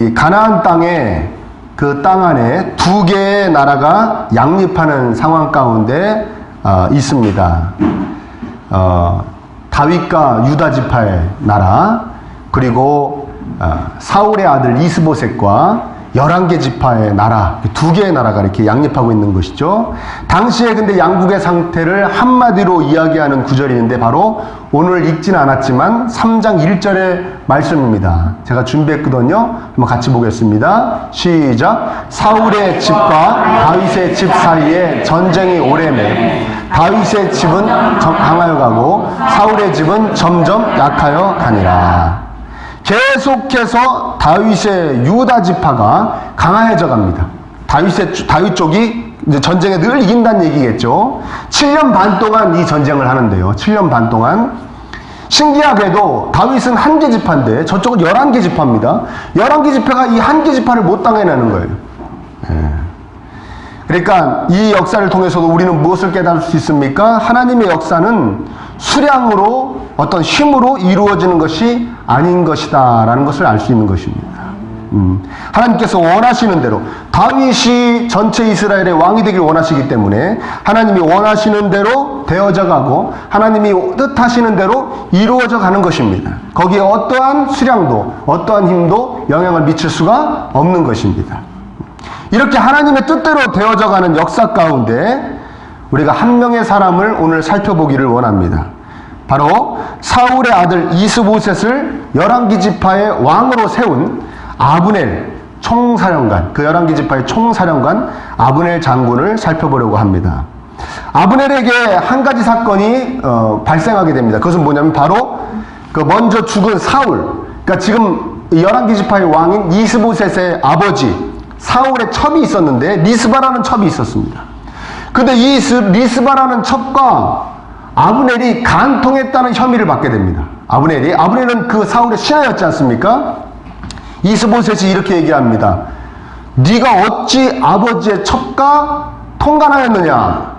이 가나안 땅에 그 땅 안에 두 개의 나라가 양립하는 상황 가운데 있습니다. 다윗과 유다 지파의 나라, 그리고 사울의 아들 이스보셋과 11개 지파의 나라, 두 개의 나라가 이렇게 양립하고 있는 것이죠. 당시에 근데 양국의 상태를 한마디로 이야기하는 구절이 있는데 바로 오늘 읽지는 않았지만 3장 1절의 말씀입니다. 제가 준비했거든요. 한번 같이 보겠습니다. 시작. 사울의 집과 다윗의 집 사이에 전쟁이 오래매 다윗의 집은 강하여 가고 사울의 집은 점점 약하여 가니라. 계속해서 다윗의 유다 지파가 강화해져 갑니다. 다윗 쪽이 이제 전쟁에 늘 이긴다는 얘기겠죠. 7년 반 동안 이 전쟁을 하는데요. 7년 반 동안. 신기하게도 다윗은 1개 지파인데 저쪽은 11개 지파입니다. 11개 지파가 이 1개 지파를 못 당해내는 거예요. 그러니까 이 역사를 통해서도 우리는 무엇을 깨달을 수 있습니까? 하나님의 역사는 수량으로 어떤 힘으로 이루어지는 것이 아닌 것이다 라는 것을 알 수 있는 것입니다. 하나님께서 원하시는 대로 다윗이 전체 이스라엘의 왕이 되길 원하시기 때문에 하나님이 원하시는 대로 되어져 가고 하나님이 뜻하시는 대로 이루어져 가는 것입니다. 거기에 어떠한 수량도 어떠한 힘도 영향을 미칠 수가 없는 것입니다. 이렇게 하나님의 뜻대로 되어져 가는 역사 가운데 우리가 한 명의 사람을 오늘 살펴보기를 원합니다. 바로 사울의 아들 이스보셋을 11개 지파의 왕으로 세운 아브넬 총사령관, 그 11개 지파의 총사령관 아브넬 장군을 살펴보려고 합니다. 아브넬에게 한 가지 사건이 발생하게 됩니다. 그것은 뭐냐면 바로 그 먼저 죽은 사울, 그러니까 지금 11개 지파의 왕인 이스보셋의 아버지 사울의 첩이 있었는데 리스바라는 첩이 있었습니다. 근데 이 리스바라는 첩과 아브넬이 간통했다는 혐의를 받게 됩니다. 아브넬은 그 사울의 신하였지 않습니까? 이스보셋이 이렇게 얘기합니다. 네가 어찌 아버지의 첩과 통간하였느냐,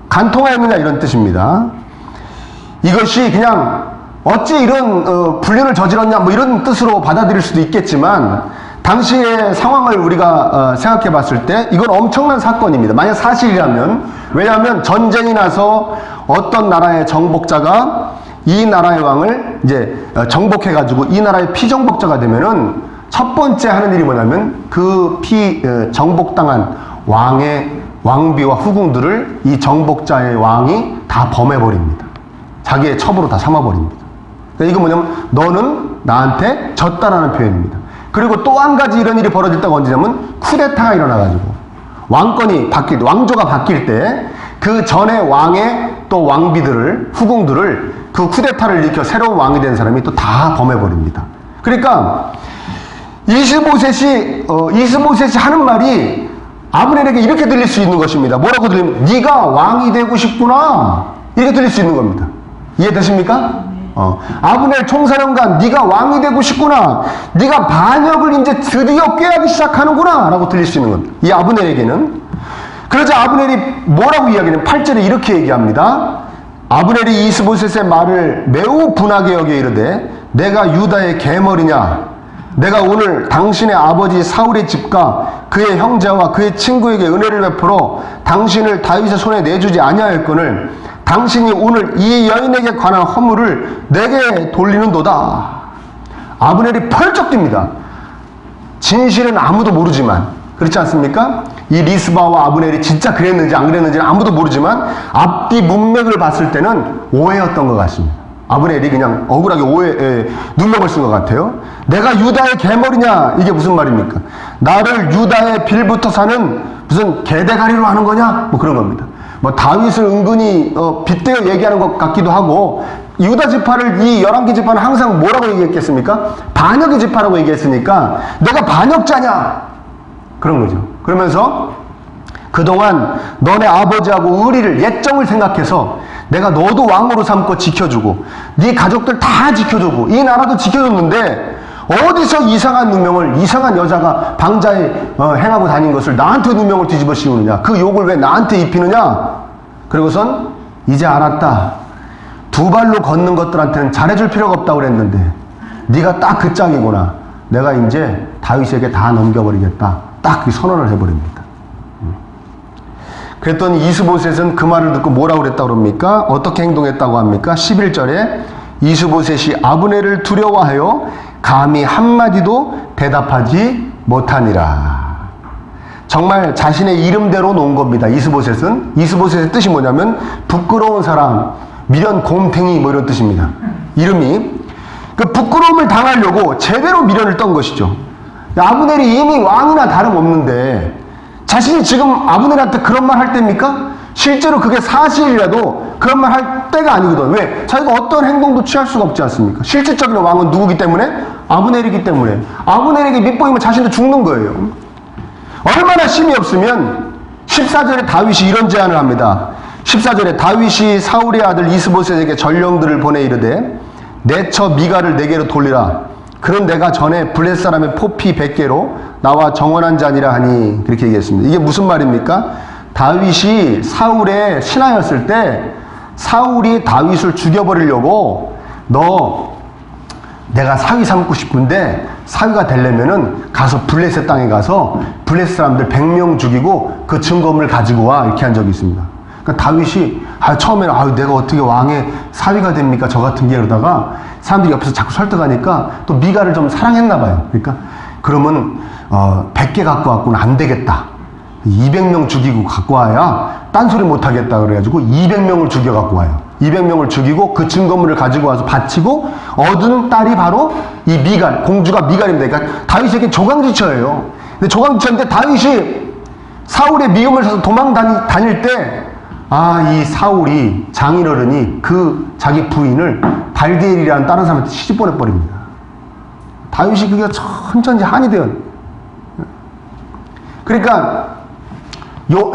간통하였느냐, 이런 뜻입니다. 이것이 그냥 어찌 이런 불륜을 저질렀냐 뭐 이런 뜻으로 받아들일 수도 있겠지만 당시의 상황을 우리가 생각해 봤을 때 이건 엄청난 사건입니다. 만약 사실이라면. 왜냐하면 전쟁이 나서 어떤 나라의 정복자가 이 나라의 왕을 이제 정복해 가지고 이 나라의 피정복자가 되면은 첫 번째 하는 일이 뭐냐면 그 정복당한 왕의 왕비와 후궁들을 이 정복자의 왕이 다 범해버립니다. 자기의 첩으로 다 삼아버립니다. 그러니까 이거 뭐냐면 너는 나한테 졌다라는 표현입니다. 그리고 또 한 가지 이런 일이 벌어질 때가 언제냐면 쿠데타가 일어나가지고 왕조가 바뀔 때 그 전에 왕의 또 왕비들을, 후궁들을 그 쿠데타를 일으켜 새로운 왕이 된 사람이 또 다 범해버립니다. 그러니까 이스보셋이 하는 말이 아브넬에게 이렇게 들릴 수 있는 것입니다. 뭐라고 들리면 네가 왕이 되고 싶구나, 이렇게 들릴 수 있는 겁니다. 이해되십니까? 아브넬 총사령관, 네가 왕이 되고 싶구나, 네가 반역을 이제 드디어 꾀하기 시작하는구나 라고 들릴 수 있는 겁니다. 이 아브넬에게는. 그러자 아브넬이 뭐라고 이야기하냐면 8절에 이렇게 얘기합니다. 아브넬이 이스보셋의 말을 매우 분하게 여겨 이르되 내가 유다의 계머리냐, 내가 오늘 당신의 아버지 사울의 집과 그의 형제와 그의 친구에게 은혜를 베풀어 당신을 다윗의 손에 내주지 아니하였거늘 당신이 오늘 이 여인에게 관한 허물을 내게 돌리는도다. 아브넬이 펄쩍 뜁니다. 진실은 아무도 모르지만, 그렇지 않습니까? 이 리스바와 아브넬이 진짜 그랬는지 안 그랬는지는 아무도 모르지만 앞뒤 문맥을 봤을 때는 오해였던 것 같습니다. 아브넬이 그냥 억울하게 눈명을 쓴 것 같아요. 내가 유다의 개머리냐, 이게 무슨 말입니까? 나를 유다의 빌부터 사는 무슨 개대가리로 하는 거냐, 뭐 그런 겁니다. 뭐 다윗을 은근히 빗대어 얘기하는 것 같기도 하고, 유다 지파를, 이 11개 지파는 항상 뭐라고 얘기했겠습니까? 반역의 지파라고 얘기했으니까 내가 반역자냐, 그런 거죠. 그러면서 그동안 너네 아버지하고 의리를, 예정을 생각해서 내가 너도 왕으로 삼고 지켜주고 네 가족들 다 지켜주고 이 나라도 지켜줬는데 어디서 이상한 누명을, 이상한 여자가 방자에 행하고 다닌 것을 나한테 누명을 뒤집어 씌우느냐, 그 욕을 왜 나한테 입히느냐. 그리고선 이제 알았다. 두 발로 걷는 것들한테는 잘해줄 필요가 없다고 그랬는데 네가 딱 그 짝이구나. 내가 이제 다윗에게 다 넘겨버리겠다. 딱 그 선언을 해버립니다. 그랬더니 이스보셋은 그 말을 듣고 뭐라고 그랬다고 그럽니까? 어떻게 행동했다고 합니까? 11절에 이스보셋이 아브넬을 두려워하여 감히 한마디도 대답하지 못하니라. 정말 자신의 이름대로 놓은 겁니다. 이스보셋은. 이스보셋의 뜻이 뭐냐면 부끄러운 사람, 미련 곰탱이 뭐 이런 뜻입니다. 이름이. 그 부끄러움을 당하려고 제대로 미련을 떤 것이죠. 아브넬이 이미 왕이나 다름없는데 자신이 지금 아브넬한테 그런 말 할 때입니까? 실제로 그게 사실이라도 그런 말 할 때가 아니거든. 왜? 자기가 어떤 행동도 취할 수가 없지 않습니까? 실질적인 왕은 누구기 때문에? 아브넬이기 때문에. 아브넬에게 밑보이면 자신도 죽는 거예요. 얼마나 심이 없으면 14절에 다윗이 이런 제안을 합니다. 14절에 다윗이 사울의 아들 이스보셋에게 전령들을 보내 이르되 내 처 미가를 내게로 돌리라. 그는 내가 전에 블레셋 사람의 포피 100개로 나와 정원한 자니라 하니 그렇게 얘기했습니다. 이게 무슨 말입니까? 다윗이 사울의 신하였을 때 사울이 다윗을 죽여버리려고 너 내가 사위 삼고 싶은데 사위가 되려면은 가서 블레셋 땅에 가서 블레셋 사람들 100명 죽이고 그 증거물을 가지고 와 이렇게 한 적이 있습니다. 그러니까 다윗이 처음에는 내가 어떻게 왕의 사위가 됩니까? 저 같은 게 그러다가 사람들이 옆에서 자꾸 설득하니까 또 미가를 좀 사랑했나 봐요. 그러니까 그러면 100개 갖고 왔고는 안 되겠다. 200명 죽이고 갖고 와야 딴소리 못하겠다 그래가지고 200명을 죽여 갖고 와요. 200명을 죽이고 그 증거물을 가지고 와서 바치고 얻은 딸이 바로 이 미갈, 공주가 미갈입니다. 그러니까 다윗에게 조강지처예요. 근데 조강지처인데 다윗이 사울의 미움을 사서 도망 다닐 때 이 사울이 장인어른이 그 자기 부인을 발디엘이라는 다른 사람한테 시집 보내버립니다. 다윗이 그게 천천히 한이 돼요. 그러니까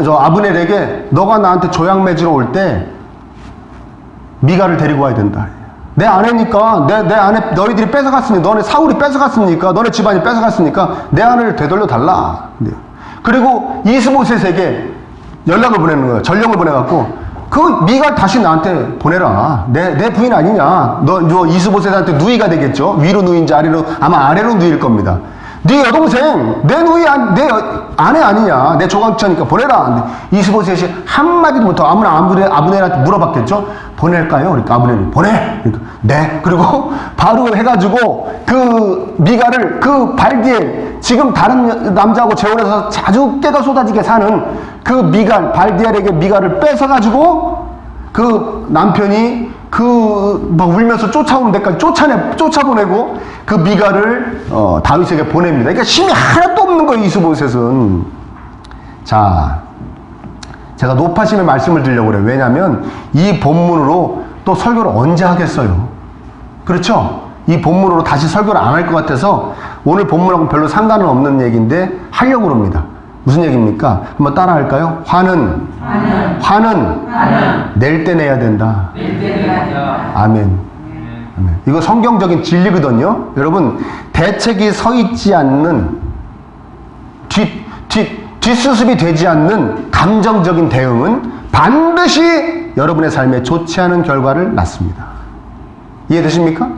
저 아브넬에게 너가 나한테 조약 맺으러 올 때 미가를 데리고 와야 된다. 내 아내니까 내 아내 너희들이 뺏어갔으니 너네 사울이 뺏어갔으니까 너네 집안이 뺏어갔으니까 내 아내를 되돌려 달라. 그리고 이스보셋에게 연락을 보내는 거예요. 전령을 보내갖고 그 미가 다시 나한테 보내라. 내 부인 아니냐. 너 이스보셋한테 누이가 되겠죠. 위로 누이인지 아래로 아마 아래로 누이일 겁니다. 네 여동생 내 누이 내 아내 아니냐. 내 조강처니까 보내라. 이스보셋이 한마디도 못하고 아무나 아브넬한테 물어봤겠죠. 보낼까요? 그러니까 아브넬이 보내. 그러니까 네. 그리고 바로 해가지고 그 미가를 그 발디엘 지금 다른 남자하고 재혼해서 자주 깨가 쏟아지게 사는 그 미갈 발디엘에게 미가를 뺏어가지고 그 남편이 막 울면서 쫓아오는 데까지 쫓아보내고 그 미가를 다윗에게 보냅니다. 그러니까 힘이 하나도 없는 거예요. 이스보셋은. 자, 제가 높아심의 말씀을 드리려고 그래요. 왜냐하면 이 본문으로 또 설교를 언제 하겠어요? 그렇죠? 이 본문으로 다시 설교를 안 할 것 같아서 오늘 본문하고 별로 상관은 없는 얘기인데 하려고 합니다. 무슨 얘기입니까? 한번 따라 할까요? 화는 낼 때 내야 된다. 아멘. 아멘. 이거 성경적인 진리거든요. 여러분, 대책이 서 있지 않는 뒷수습이 되지 않는 감정적인 대응은 반드시 여러분의 삶에 좋지 않은 결과를 낳습니다. 이해되십니까?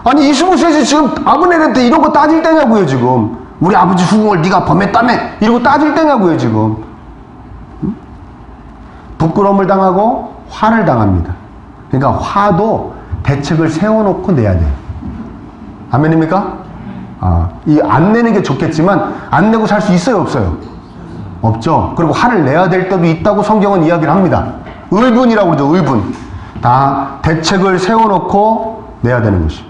아니 이스보셋이 지금 아브넬한테 이런 거 따질 때냐고요. 지금 우리 아버지 후궁을 네가 범했다며 이러고 따질 때냐고요. 지금 부끄러움을 당하고 화를 당합니다. 그러니까 화도 대책을 세워놓고 내야 돼요. 아멘입니까? 이 안 내는 게 좋겠지만 안 내고 살 수 있어요, 없어요? 없죠. 그리고 화를 내야 될 때도 있다고 성경은 이야기를 합니다. 의분이라고 그러죠. 의분. 다 대책을 세워놓고 내야 되는 것이.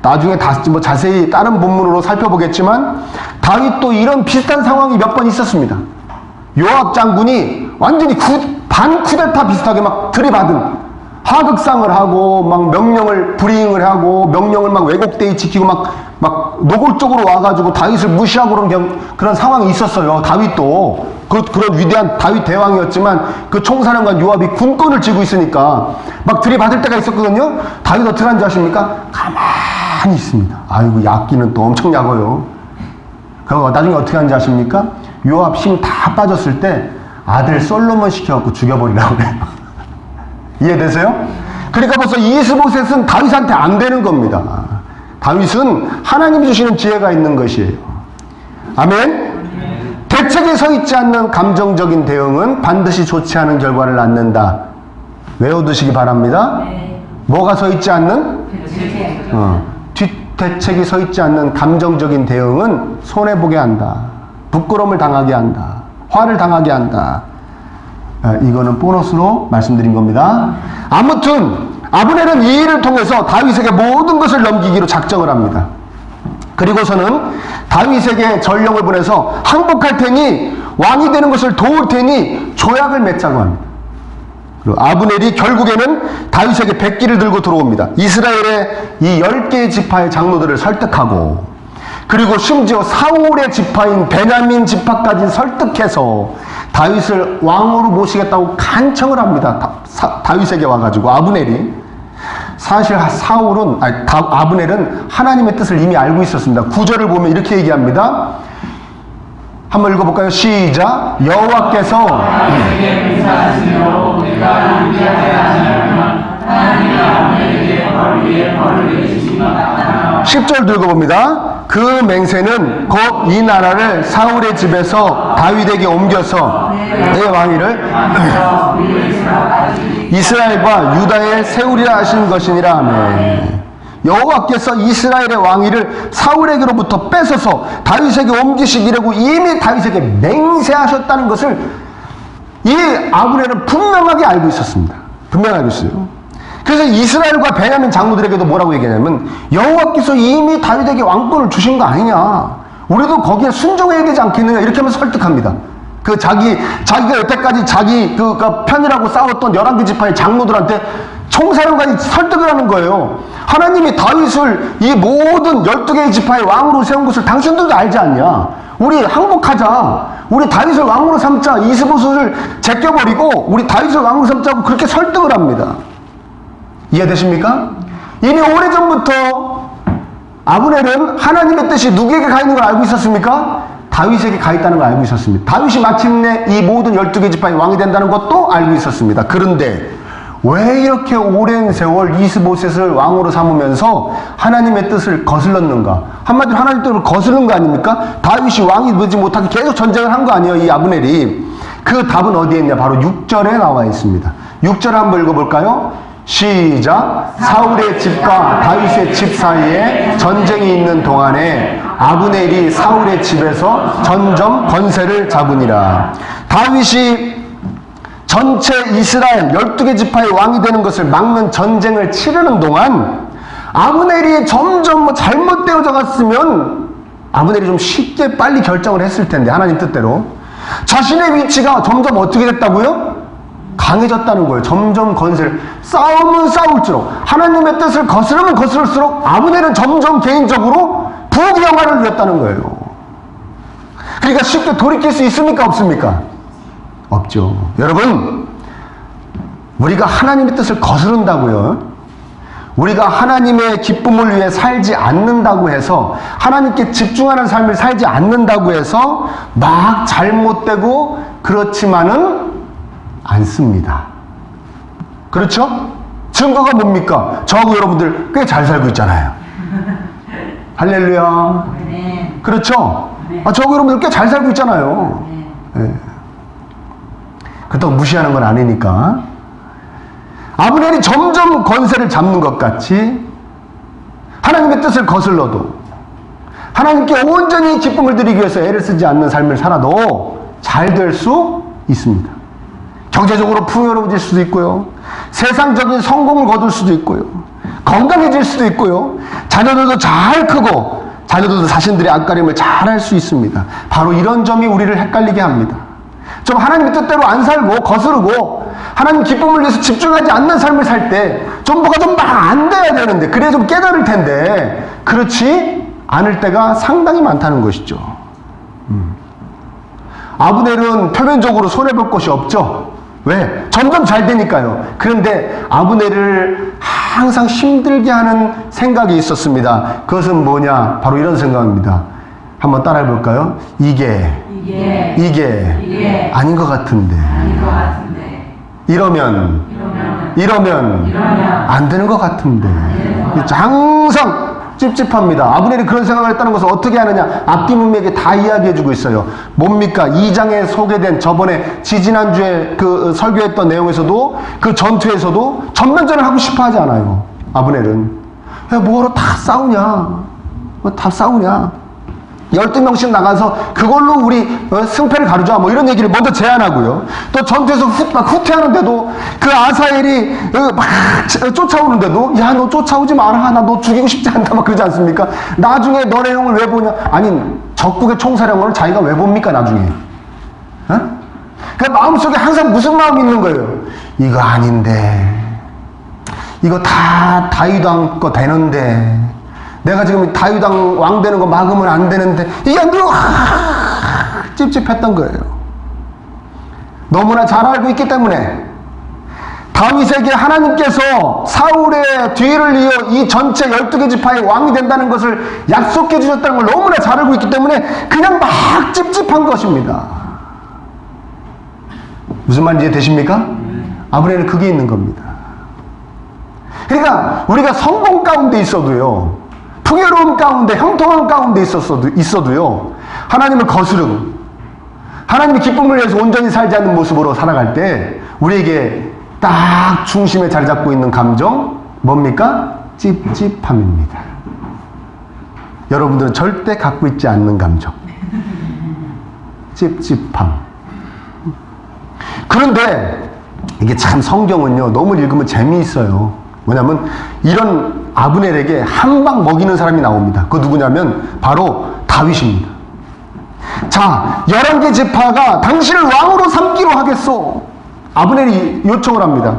나중에 뭐 자세히 다른 본문으로 살펴보겠지만 다윗도 이런 비슷한 상황이 몇 번 있었습니다. 요압 장군이 완전히 반쿠데타 비슷하게 막 들이받은 하극상을 하고 막 명령을 불이행을 하고 명령을 막 왜곡되이 지키고 막 노골적으로 와가지고 다윗을 무시하고 그런 상황이 있었어요. 다윗도 그런 위대한 다윗 대왕이었지만 그 총사령관 요압이 군권을 쥐고 있으니까 막 들이받을 때가 있었거든요. 다윗 어떻게 하는지 아십니까? 가만히 있습니다. 아이고 약기는 또 엄청 약어요. 그리고 나중에 어떻게 하는지 아십니까? 요압 힘 다 빠졌을 때 아들 솔로몬 시켜갖고 죽여버리라고 그래요. 이해되세요? 그러니까 벌써 이스보셋은 다윗한테 안 되는 겁니다. 다윗은 하나님이 주시는 지혜가 있는 것이에요. 아멘? 대책에 서 있지 않는 감정적인 대응은 반드시 좋지 않은 결과를 낳는다. 외워두시기 바랍니다. 뭐가 서 있지 않는? 뒷대책이 서 있지 않는 감정적인 대응은 손해보게 한다. 부끄러움을 당하게 한다. 화를 당하게 한다. 이거는 보너스로 말씀드린 겁니다. 아무튼 아브넬은 이 일을 통해서 다윗에게 모든 것을 넘기기로 작정을 합니다. 그리고서는 다윗에게 전령을 보내서 항복할 테니 왕이 되는 것을 도울 테니 조약을 맺자고 합니다. 그리고 아브넬이 결국에는 다윗에게 백기를 들고 들어옵니다. 이스라엘의 이 10개의 지파의 장로들을 설득하고, 그리고 심지어 사울의 지파인 베냐민 지파까지 설득해서 다윗을 왕으로 모시겠다고 간청을 합니다. 다윗에게 와가지고 아브넬이. 사실 아브넬은 하나님의 뜻을 이미 알고 있었습니다. 9절을 보면 이렇게 얘기합니다. 한번 읽어볼까요? 시작. 여호와께서 10절도 읽어봅니다. 그 맹세는 곧 이 나라를 사울의 집에서 다윗에게 옮겨서 내 왕위를 이스라엘과 유다에 세우리라 하신 것이니라. 아멘. 여호와께서 이스라엘의 왕위를 사울에게로부터 뺏어서 다윗에게 옮기시기라고 이미 다윗에게 맹세하셨다는 것을 이 아브넬은 분명하게 알고 있었습니다. 분명하게 알고 있어요. 그래서 이스라엘과 베냐민 장로들에게도 뭐라고 얘기하냐면, 여호와께서 이미 다윗에게 왕권을 주신 거 아니냐, 우리도 거기에 순종해야 되지 않겠느냐, 이렇게 하면서 설득합니다. 자기가 여태까지 자기 편이라고 싸웠던 11개 지파의 장로들한테 총사령관이 설득을 하는 거예요. 하나님이 다윗을 이 모든 12개의 지파의 왕으로 세운 것을 당신들도 알지 않냐, 우리 항복하자, 우리 다윗을 왕으로 삼자, 이스보셋을 제껴버리고 우리 다윗을 왕으로 삼자고 그렇게 설득을 합니다. 이해되십니까? 이미 오래전부터 아브넬은 하나님의 뜻이 누구에게 가 있는 걸 알고 있었습니까? 다윗에게 가 있다는 걸 알고 있었습니다. 다윗이 마침내 이 모든 12개 지파의 왕이 된다는 것도 알고 있었습니다. 그런데 왜 이렇게 오랜 세월 이스보셋을 왕으로 삼으면서 하나님의 뜻을 거슬렀는가? 한마디로 하나님의 뜻을 거스른 거 아닙니까? 다윗이 왕이 되지 못하게 계속 전쟁을 한 거 아니에요, 이 아브넬이. 그 답은 어디에 있냐? 바로 6절에 나와 있습니다. 6절 한번 읽어볼까요? 시작. 사울의 집과 다윗의 집 사이에 전쟁이 있는 동안에 아브넬이 사울의 집에서 점점 권세를 잡으니라. 다윗이 전체 이스라엘 12개 지파의 왕이 되는 것을 막는 전쟁을 치르는 동안 아브넬이 점점 잘못되어져 갔으면 아브넬이 좀 쉽게 빨리 결정을 했을 텐데, 하나님 뜻대로 자신의 위치가 점점 어떻게 됐다고요? 강해졌다는 거예요. 점점 권세를, 싸움은 싸울수록, 하나님의 뜻을 거스르면 거스를수록 아브넬은 점점 개인적으로 부귀영화를 누렸다는 거예요. 그러니까 쉽게 돌이킬 수 있습니까? 없습니까? 없죠. 여러분, 우리가 하나님의 뜻을 거스른다고요, 우리가 하나님의 기쁨을 위해 살지 않는다고 해서, 하나님께 집중하는 삶을 살지 않는다고 해서 막 잘못되고 그렇지만은 않습니다. 그렇죠? 증거가 뭡니까? 저하고 여러분들 꽤 잘 살고 있잖아요. 할렐루야. 그렇죠? 저하고 여러분들 꽤 잘 살고 있잖아요. 네. 그렇다고 무시하는 건 아니니까. 아브넬이 점점 권세를 잡는 것 같이 하나님의 뜻을 거슬러도, 하나님께 온전히 기쁨을 드리기 위해서 애를 쓰지 않는 삶을 살아도 잘 될 수 있습니다. 경제적으로 풍요로워질 수도 있고요, 세상적인 성공을 거둘 수도 있고요, 건강해질 수도 있고요, 자녀들도 잘 크고 자녀들도 자신들의 앞가림을 잘 할 수 있습니다. 바로 이런 점이 우리를 헷갈리게 합니다. 좀 하나님의 뜻대로 안 살고 거스르고 하나님 기쁨을 위해서 집중하지 않는 삶을 살 때 좀 뭐가 좀 막 안 돼야 되는데, 그래야 좀 깨달을 텐데 그렇지 않을 때가 상당히 많다는 것이죠. 아브넬은 표면적으로 손해볼 것이 없죠. 왜? 점점 잘 되니까요. 그런데 아브넬을 항상 힘들게 하는 생각이 있었습니다. 그것은 뭐냐? 바로 이런 생각입니다. 한번 따라해 볼까요? 이게 아닌 것 같은데. 이러면 안 되는 것 같은데. 항상 찝찝합니다. 아브넬이 그런 생각을 했다는 것을 어떻게 하느냐? 압디몸에게 다 이야기해주고 있어요. 뭡니까? 2장에 소개된 저번에 지지난주에 그 설교했던 내용에서도 그 전투에서도 전면전을 하고 싶어 하지 않아요. 아브넬은. 야, 뭐하러 다 싸우냐? 뭐 다 싸우냐? 12명씩 나가서 그걸로 우리 승패를 가르자 뭐 이런 얘기를 먼저 제안하고요. 또 전투에서 막 후퇴하는데도 그 아사엘이 막 쫓아오는데도 야, 너 쫓아오지 마라. 나 너 죽이고 싶지 않다 막 그러지 않습니까? 나중에 너네 형을 왜 보냐? 아니, 적국의 총사령관을 자기가 왜 봅니까 나중에? 어? 그 마음속에 항상 무슨 마음이 있는 거예요? 이거 아닌데, 이거 다 다윗왕 거 되는데, 내가 지금 다윗왕 왕 되는 거 막으면 안 되는데, 이게 안 들어. 찝찝했던 거예요. 너무나 잘 알고 있기 때문에 다윗에게 하나님께서 사울의 뒤를 이어 이 전체 12개 지파의 왕이 된다는 것을 약속해 주셨다는 걸 너무나 잘 알고 있기 때문에 그냥 막 찝찝한 것입니다. 무슨 말인지 되십니까? 아브넬은 그게 있는 겁니다. 그러니까 우리가 성공 가운데 있어도요, 풍요로움 가운데, 형통한 가운데 있어도요, 하나님을 거스름, 하나님의 기쁨을 위해서 온전히 살지 않는 모습으로 살아갈 때 우리에게 딱 중심에 자리 잡고 있는 감정 뭡니까? 찝찝함입니다. 여러분들은 절대 갖고 있지 않는 감정, 찝찝함. 그런데 이게 참 성경은요, 너무 읽으면 재미있어요. 뭐냐면 이런 아브넬에게 한 방 먹이는 사람이 나옵니다. 그 누구냐면 바로 다윗입니다. 자, 11개 지파가 당신을 왕으로 삼기로 하겠소. 아브넬이 요청을 합니다.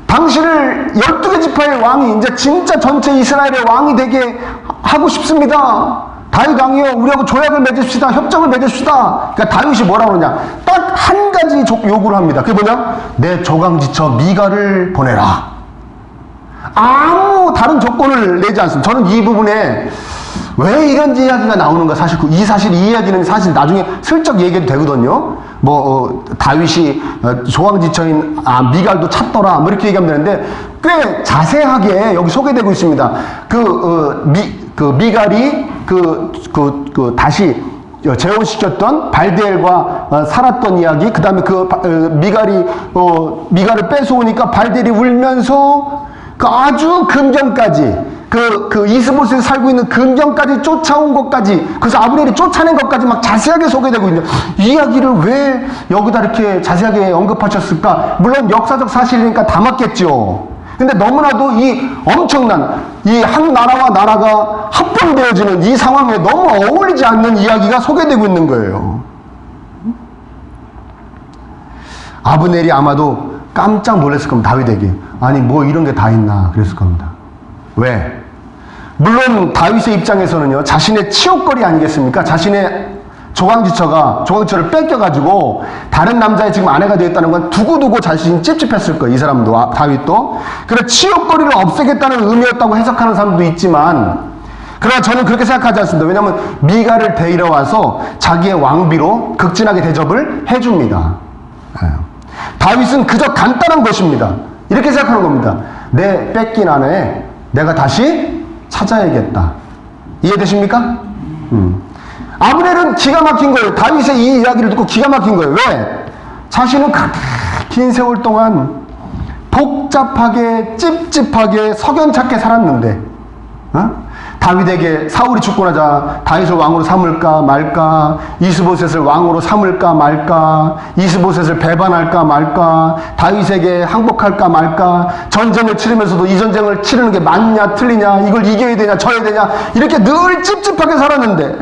당신을 12개 지파의 왕이, 이제 진짜 전체 이스라엘의 왕이 되게 하고 싶습니다. 다윗 왕이여, 우리하고 조약을 맺읍시다. 협정을 맺읍시다. 그러니까 다윗이 뭐라고 그러냐? 딱 한 가지 요구를 합니다. 그게 뭐냐? 내 조강지처 미가를 보내라. 아무 다른 조건을 내지 않습니다. 저는 이 부분에 왜 이런 이야기가 나오는가, 사실 이 이야기는 사실 나중에 슬쩍 얘기해도 되거든요. 다윗이 조왕지처인 미갈도 찾더라 뭐 이렇게 얘기하면 되는데, 꽤 자세하게 여기 소개되고 있습니다. 미갈이 다시 재혼시켰던 발디엘과 살았던 이야기, 그 다음에 미갈을 뺏어오니까 발디엘이 울면서 그 아주 근경까지, 이스보셋에 살고 있는 근경까지 쫓아온 것까지, 그래서 아브넬이 쫓아낸 것까지 막 자세하게 소개되고 있는 이 이야기를 왜 여기다 이렇게 자세하게 언급하셨을까? 물론 역사적 사실이니까 다 맞겠죠. 근데 너무나도 이 엄청난, 이 한 나라와 나라가 합병되어지는 이 상황에 너무 어울리지 않는 이야기가 소개되고 있는 거예요. 아브넬이 아마도 깜짝 놀랐을 겁니다. 다윗에게. 아니, 뭐 이런 게 다 있나 그랬을 겁니다. 왜? 물론 다윗의 입장에서는요, 자신의 치욕거리 아니겠습니까? 자신의 조강지처를 뺏겨가지고 다른 남자의 지금 아내가 되었다는 건 두고두고 자신이 찝찝했을 거예요. 이 사람도, 다윗도. 그래, 치욕거리를 없애겠다는 의미였다고 해석하는 사람도 있지만, 그러나 저는 그렇게 생각하지 않습니다. 왜냐하면 미갈을 데리러 와서 자기의 왕비로 극진하게 대접을 해줍니다. 다윗은 그저 간단한 것입니다. 이렇게 생각하는 겁니다. 내 뺏긴 아내 내가 다시 찾아야겠다. 이해되십니까? 아브넬은 기가 막힌 거예요. 다윗의 이 이야기를 듣고 기가 막힌 거예요. 왜? 자신은 긴 세월 동안 복잡하게 찝찝하게 석연찮게 살았는데, 다윗에게 사울이 죽고 나자 다윗을 왕으로 삼을까 말까, 이스보셋을 왕으로 삼을까 말까, 이스보셋을 배반할까 말까, 다윗에게 항복할까 말까, 전쟁을 치르면서도 이 전쟁을 치르는 게 맞냐 틀리냐, 이걸 이겨야 되냐 져야 되냐, 이렇게 늘 찝찝하게 살았는데,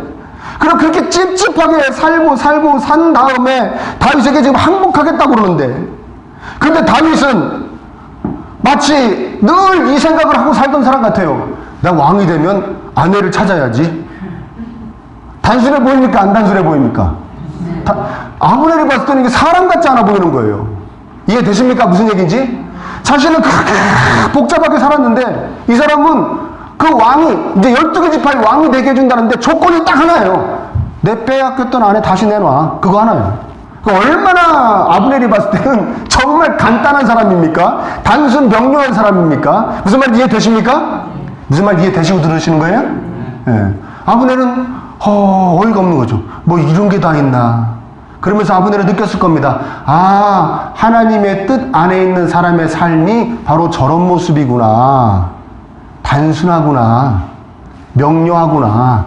그럼 그렇게 찝찝하게 살고 산 다음에 다윗에게 지금 항복하겠다고 그러는데, 근데 다윗은 마치 늘 이 생각을 하고 살던 사람 같아요. 나 왕이 되면 아내를 찾아야지. 단순해 보입니까? 안 단순해 보입니까? 아브넬이 봤을 때는 이게 사람 같지 않아 보이는 거예요. 이해되십니까? 무슨 얘기인지? 자신은 복잡하게 살았는데, 이 사람은 그 왕이, 이제 12개 지파의 왕이 되게 해준다는데 조건이 딱 하나예요. 내 빼앗겼던 아내 다시 내놔. 그거 하나예요. 얼마나 아브넬이 봤을 때는 정말 간단한 사람입니까? 단순 명료한 사람입니까? 무슨 말인지 이해되십니까? 무슨 말 이해되시고 들으시는 거예요? 예. 아브넬은 어이가 없는 거죠. 뭐 이런 게 다 있나. 그러면서 아브넬은 느꼈을 겁니다. 아, 하나님의 뜻 안에 있는 사람의 삶이 바로 저런 모습이구나. 단순하구나. 명료하구나.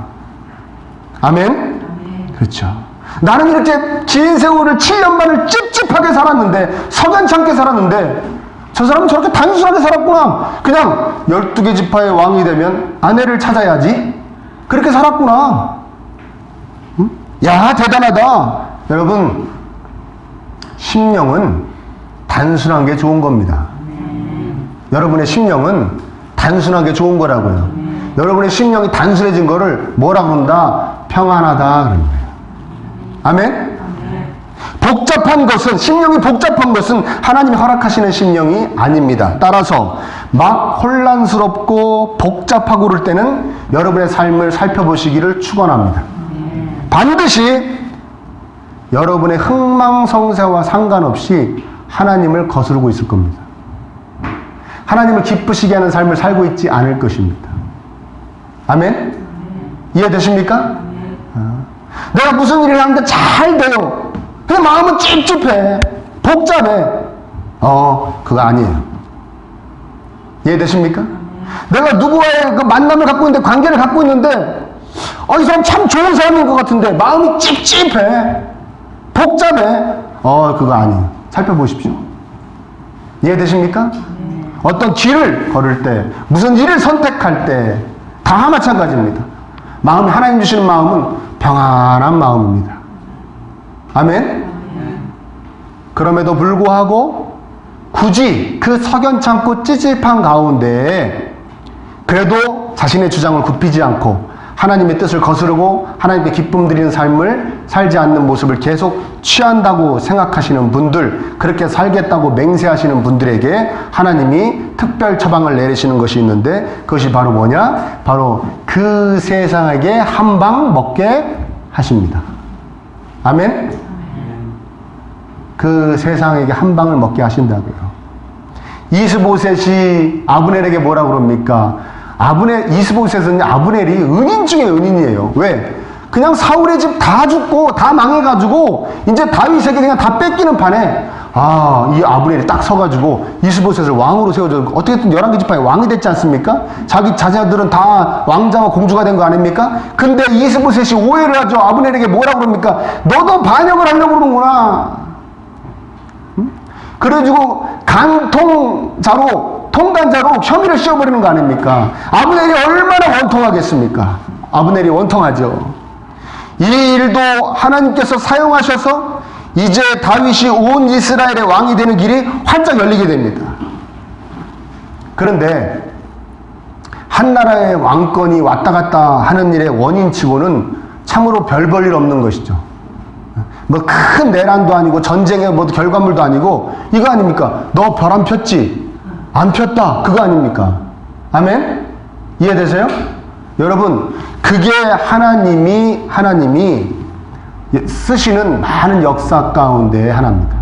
아멘? 그렇죠. 나는 이렇게 긴 세월을 7년 반을 찝찝하게 살았는데, 석연찮게 살았는데, 저 사람은 저렇게 단순하게 살았구나. 그냥 12개 지파의 왕이 되면 아내를 찾아야지. 그렇게 살았구나. 응? 야, 대단하다. 여러분, 심령은 단순한 게 좋은 겁니다. 여러분의 심령은 단순하게 좋은 거라고요. 여러분의 심령이 단순해진 거를 뭐라 그런다? 평안하다 그런 거예요. 아멘? 복잡한 것은, 심령이 복잡한 것은 하나님이 허락하시는 심령이 아닙니다. 따라서 막 혼란스럽고 복잡하고 그럴 때는 여러분의 삶을 살펴보시기를 축원합니다. 반드시 여러분의 흥망성쇠와 상관없이 하나님을 거스르고 있을 겁니다. 하나님을 기쁘시게 하는 삶을 살고 있지 않을 것입니다. 아멘? 이해되십니까? 내가 무슨 일을 하는데 잘 돼요. 근데 마음은 찝찝해. 복잡해. 그거 아니에요. 이해되십니까? 내가 누구와의 그 만남을 갖고 있는데, 관계를 갖고 있는데, 이 사람 참 좋은 사람인 것 같은데, 마음이 찝찝해. 복잡해. 그거 아니에요. 살펴보십시오. 이해되십니까? 어떤 길을 걸을 때, 무슨 일을 선택할 때, 다 마찬가지입니다. 마음이, 하나님 주시는 마음은 평안한 마음입니다. 아멘? 그럼에도 불구하고 굳이 그 석연찮고 찝찝한 가운데 그래도 자신의 주장을 굽히지 않고 하나님의 뜻을 거스르고 하나님께 기쁨 드리는 삶을 살지 않는 모습을 계속 취한다고 생각하시는 분들, 그렇게 살겠다고 맹세하시는 분들에게 하나님이 특별 처방을 내리시는 것이 있는데, 그것이 바로 뭐냐? 바로 그 세상에게 한 방 먹게 하십니다. 아멘? 그 세상에게 한 방을 먹게 하신다고요. 이스보셋이 아브넬에게 뭐라고 그럽니까? 이스보셋은 아브넬이 은인 중에 은인이에요. 왜? 그냥 사울의 집 다 죽고 다 망해가지고 이제 다윗에게 그냥 다 뺏기는 판에 이 아브넬이 딱 서가지고 이스보셋을 왕으로 세워줘. 어떻게든 11개 지파의 왕이 됐지 않습니까? 자기 자녀들은 다 왕자와 공주가 된 거 아닙니까? 근데 이스보셋이 오해를 하죠. 아브넬에게 뭐라고 그럽니까? 너도 반역을 하려고 그러는구나. 그래가지고 통간자로 혐의를 씌워버리는 거 아닙니까? 아브넬이 얼마나 원통하겠습니까? 아브넬이 원통하죠. 이 일도 하나님께서 사용하셔서 이제 다윗이 온 이스라엘의 왕이 되는 길이 활짝 열리게 됩니다. 그런데 한 나라의 왕권이 왔다 갔다 하는 일의 원인치고는 참으로 별 볼 일 없는 것이죠. 뭐 큰 내란도 아니고 전쟁의 뭐 결과물도 아니고 이거 아닙니까? 너 별 안 폈지? 안 폈다. 그거 아닙니까? 아멘? 이해되세요? 여러분, 그게 하나님이 쓰시는 많은 역사 가운데 하나입니다.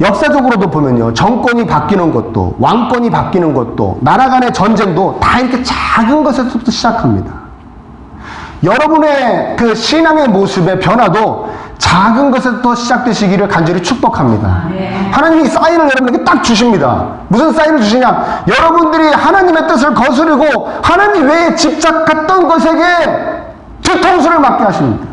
역사적으로도 보면요, 정권이 바뀌는 것도, 왕권이 바뀌는 것도, 나라 간의 전쟁도 다 이렇게 작은 것에서부터 시작합니다. 여러분의 그 신앙의 모습의 변화도 작은 것에서부터 시작되시기를 간절히 축복합니다. 하나님이 사인을 여러분에게 딱 주십니다. 무슨 사인을 주시냐? 여러분들이 하나님의 뜻을 거스르고 하나님 외에 집착했던 것에게 뒤통수를 맞게 하십니다.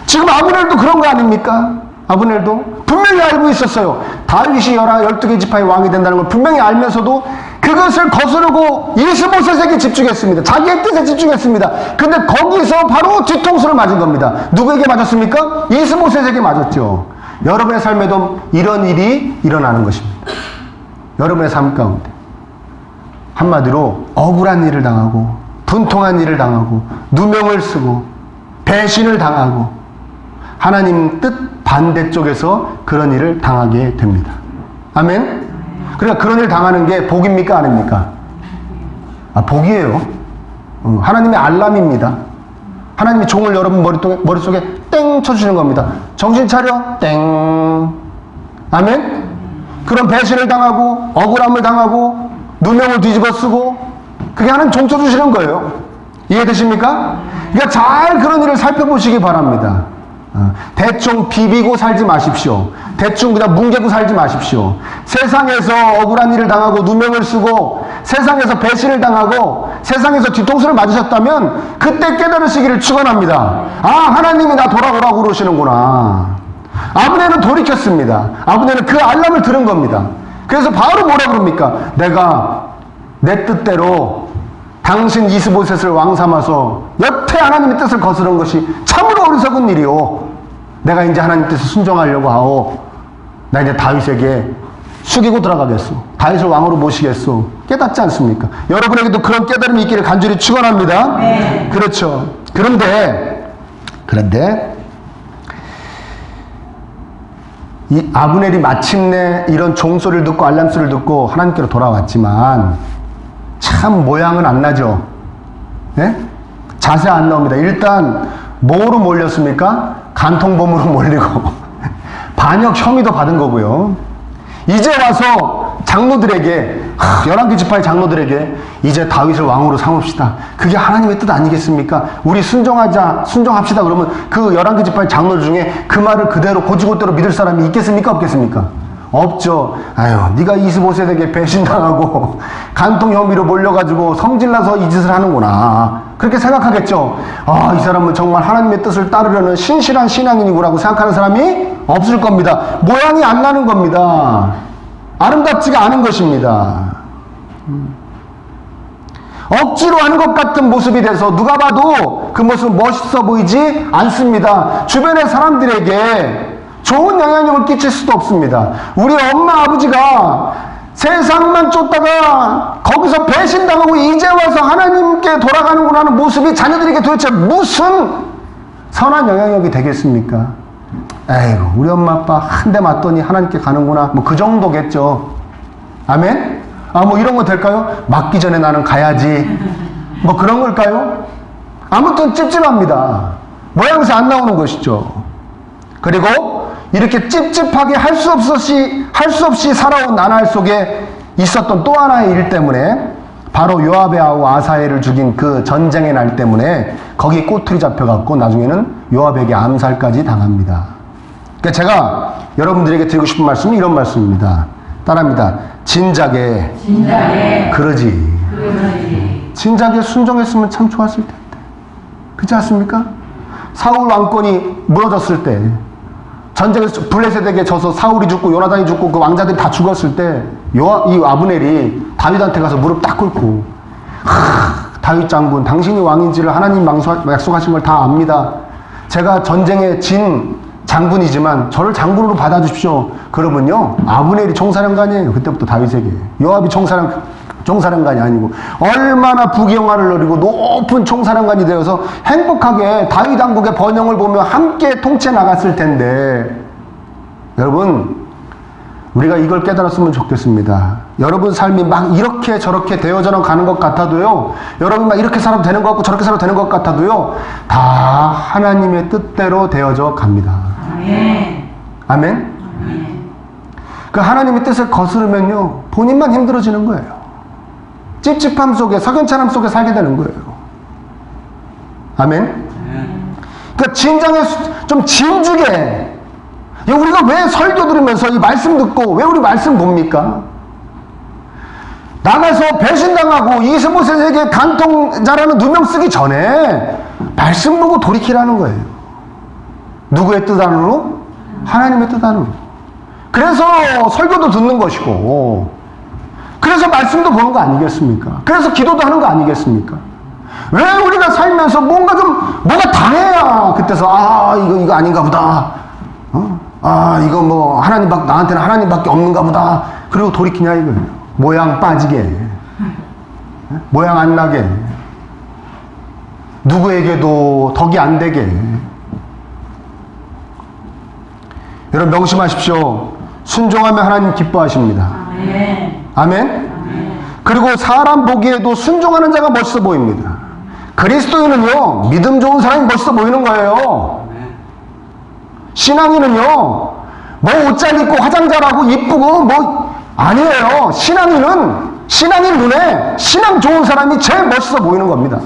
지금 아브넬도 그런 거 아닙니까? 아브넬도 분명히 알고 있었어요. 다윗이 12개 지파의 왕이 된다는 걸 분명히 알면서도 그것을 거스르고 이스보셋에게 집중했습니다. 자기의 뜻에 집중했습니다. 근데 거기서 바로 뒤통수를 맞은 겁니다. 누구에게 맞았습니까? 이스보셋에게 맞았죠. 여러분의 삶에도 이런 일이 일어나는 것입니다. 여러분의 삶 가운데 한마디로 억울한 일을 당하고, 분통한 일을 당하고, 누명을 쓰고, 배신을 당하고, 하나님 뜻 반대쪽에서 그런 일을 당하게 됩니다. 아멘? 그러니까 그런 일 당하는 게 복입니까? 아닙니까? 복이에요. 하나님의 알람입니다. 하나님이 종을 여러분 머릿속에 땡 쳐주시는 겁니다. 정신 차려. 땡. 아멘? 그런 배신을 당하고 억울함을 당하고 누명을 뒤집어 쓰고 그게 하나님 종쳐 주시는 거예요. 이해되십니까? 그러니까 잘 그런 일을 살펴보시기 바랍니다. 대충 비비고 살지 마십시오. 대충 그냥 뭉개고 살지 마십시오. 세상에서 억울한 일을 당하고 누명을 쓰고 세상에서 배신을 당하고 세상에서 뒤통수를 맞으셨다면 그때 깨달으시기를 축원합니다. 아, 하나님이 나 돌아오라고 그러시는구나. 아브넬은 돌이켰습니다. 아브넬은 그 알람을 들은 겁니다. 그래서 바로 뭐라 그럽니까? 내가 내 뜻대로 당신 이스보셋을 왕 삼아서 여태 하나님의 뜻을 거스른 것이 참으로 어리석은 일이오. 내가 이제 하나님 뜻에 순종하려고 하오. 나 이제 다윗에게 숙이고 들어가겠소. 다윗을 왕으로 모시겠소. 깨닫지 않습니까? 여러분에게도 그런 깨달음이 있기를 간절히 축원합니다. 네. 그렇죠. 그런데 이 아브넬이 마침내 이런 종소리를 듣고 알람소리를 듣고 하나님께로 돌아왔지만 참 모양은 안 나죠. 네? 자세 안 나옵니다. 일단 뭐로 몰렸습니까? 간통범으로 몰리고 반역 혐의도 받은 거고요. 이제 와서 장로들에게 11개 지파의 장로들에게 이제 다윗을 왕으로 삼읍시다. 그게 하나님의 뜻 아니겠습니까? 우리 순종합시다. 그러면 그 11개 지파의 장로들 중에 그 말을 그대로 고지고대로 믿을 사람이 있겠습니까? 없겠습니까? 없죠. 아유, 네가 이스보셋에게 배신당하고 간통 혐의로 몰려가지고 성질나서 이 짓을 하는구나. 그렇게 생각하겠죠. 아, 이 사람은 정말 하나님의 뜻을 따르려는 신실한 신앙인이구나고 생각하는 사람이 없을 겁니다. 모양이 안 나는 겁니다. 아름답지가 않은 것입니다. 억지로 하는 것 같은 모습이 돼서 누가 봐도 그 모습은 멋있어 보이지 않습니다. 주변의 사람들에게 좋은 영향력을 끼칠 수도 없습니다. 우리 엄마 아버지가 세상만 쫓다가 거기서 배신당하고 이제 와서 하나님께 돌아가는구나 하는 모습이 자녀들에게 도대체 무슨 선한 영향력이 되겠습니까? 에이구, 우리 엄마 아빠 한 대 맞더니 하나님께 가는구나. 뭐 그 정도겠죠. 아멘? 아, 뭐 이런 거 될까요? 맞기 전에 나는 가야지. 뭐 그런 걸까요? 아무튼 찝찝합니다. 모양새 안 나오는 것이죠. 그리고 이렇게 찝찝하게 할 수 없이 살아온 나날 속에 있었던 또 하나의 일 때문에 바로 요압하고 아사엘을 죽인 그 전쟁의 날 때문에 거기에 꼬투리 잡혀갖고 나중에는 요압에게 암살까지 당합니다. 그러니까 제가 여러분들에게 드리고 싶은 말씀은 이런 말씀입니다. 따라합니다. 진작에 그러지. 진작에 순종했으면 참 좋았을 텐데. 그렇지 않습니까? 사울 왕권이 무너졌을 때 전쟁에서 블레셋에게 져서 사울이 죽고 요나단이 죽고 그 왕자들이 다 죽었을 때 이 아브넬이 다윗한테 가서 무릎 딱 꿇고 다윗 장군 당신이 왕인지를 하나님 약속하신 걸 다 압니다. 제가 전쟁에 진 장군이지만 저를 장군으로 받아주십시오. 그러면요 아브넬이 총사령관이에요. 그때부터 다윗에게. 요압이 총사령관이 아니고 얼마나 부귀영화를 누리고 높은 총사령관이 되어서 행복하게 다윗 왕국의 번영을 보며 함께 통치 나갔을 텐데 여러분 우리가 이걸 깨달았으면 좋겠습니다. 여러분 삶이 막 이렇게 저렇게 되어져 가는 것 같아도요 여러분 막 이렇게 살아도 되는 것 같고 저렇게 살아도 되는 것 같아도요 다 하나님의 뜻대로 되어져 갑니다. 아멘. 아멘? 그 하나님의 뜻을 거스르면요 본인만 힘들어지는 거예요. 찝찝함 속에 석연찮음 속에 살게 되는 거예요. 아멘? 그러니까 진정에 좀 진주게 우리가 왜 설교 들으면서 이 말씀 듣고 왜 우리 말씀 봅니까? 나가서 배신당하고 이스보셋에게 간통자라는 누명 쓰기 전에 말씀 보고 돌이키라는 거예요. 누구의 뜻 안으로? 하나님의 뜻 안으로. 그래서 설교도 듣는 것이고 그래서 말씀도 보는 거 아니겠습니까? 그래서 기도도 하는 거 아니겠습니까? 왜 우리가 살면서 뭐가 당해야 그때서 이거 아닌가 보다. 이거 뭐 나한테는 하나님밖에 없는가 보다. 그리고 돌이키냐 이거예요. 모양 빠지게, 모양 안 나게, 누구에게도 덕이 안 되게. 여러분 명심하십시오. 순종하면 하나님 기뻐하십니다. 아멘. 아멘? 그리고 사람 보기에도 순종하는 자가 멋있어 보입니다. 그리스도인은요 믿음 좋은 사람이 멋있어 보이는 거예요. 신앙인은요 뭐 옷 잘 입고 화장 잘하고 이쁘고 뭐 아니에요. 신앙인 눈에 신앙 좋은 사람이 제일 멋있어 보이는 겁니다.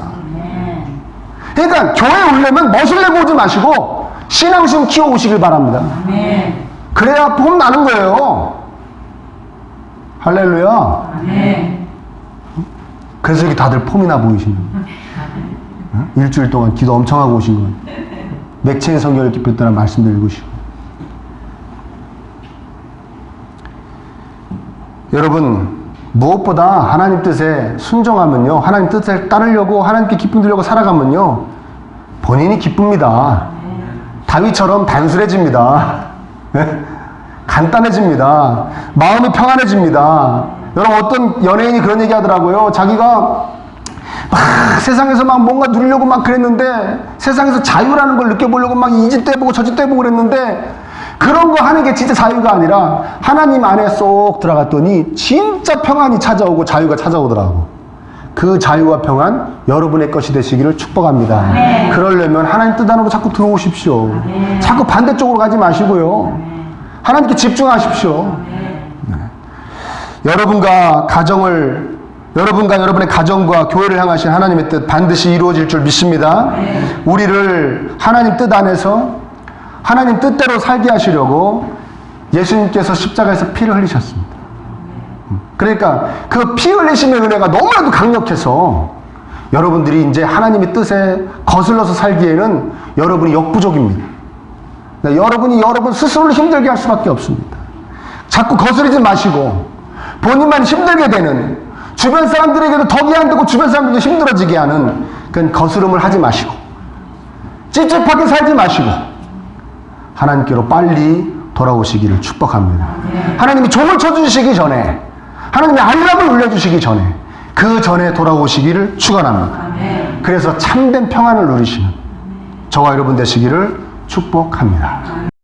그러니까 교회 오려면 멋을 내고 오지 마시고 신앙심 키워 오시길 바랍니다. 그래야 폼 나는 거예요. 할렐루야. 그래서 이렇게 다들 폼이 나 보이시는 거예요. 일주일 동안 기도 엄청 하고 오신 거예요. 맥체인 성경을 기뻤다는 말씀도 읽으시고. 여러분, 무엇보다 하나님 뜻에 순종하면요, 하나님 뜻에 따르려고 하나님께 기쁨 들려고 살아가면요, 본인이 기쁩니다. 다윗처럼 단순해집니다. 간단해집니다. 마음이 평안해집니다. 여러분, 어떤 연예인이 그런 얘기 하더라고요. 자기가 막 세상에서 막 뭔가 누리려고 막 그랬는데, 세상에서 자유라는 걸 느껴보려고 막 이 집도 해보고 저 집도 해보고 그랬는데, 그런 거 하는 게 진짜 자유가 아니라 하나님 안에 쏙 들어갔더니 진짜 평안이 찾아오고 자유가 찾아오더라고. 그 자유와 평안 여러분의 것이 되시기를 축복합니다. 그러려면 하나님 뜻 안으로 자꾸 들어오십시오. 자꾸 반대쪽으로 가지 마시고요. 하나님께 집중하십시오. 여러분과 여러분의 가정과 교회를 향하신 하나님의 뜻 반드시 이루어질 줄 믿습니다. 우리를 하나님 뜻 안에서 하나님 뜻대로 살게 하시려고 예수님께서 십자가에서 피를 흘리셨습니다. 그러니까 그 피 흘리심의 은혜가 너무나도 강력해서 여러분들이 이제 하나님의 뜻에 거슬러서 살기에는 여러분이 역부족입니다. 여러분이 여러분 스스로를 힘들게 할 수밖에 없습니다. 자꾸 거스르지 마시고 본인만 힘들게 되는, 주변 사람들에게도 덕이 안 되고 주변 사람들도 힘들어지게 하는 그런 거스름을 하지 마시고 찝찝하게 살지 마시고 하나님께로 빨리 돌아오시기를 축복합니다. 하나님이 종을 쳐주시기 전에, 하나님이 알람을 울려주시기 전에, 그 전에 돌아오시기를 축원합니다. 그래서 참된 평안을 누리시는 저와 여러분 되시기를 축복합니다.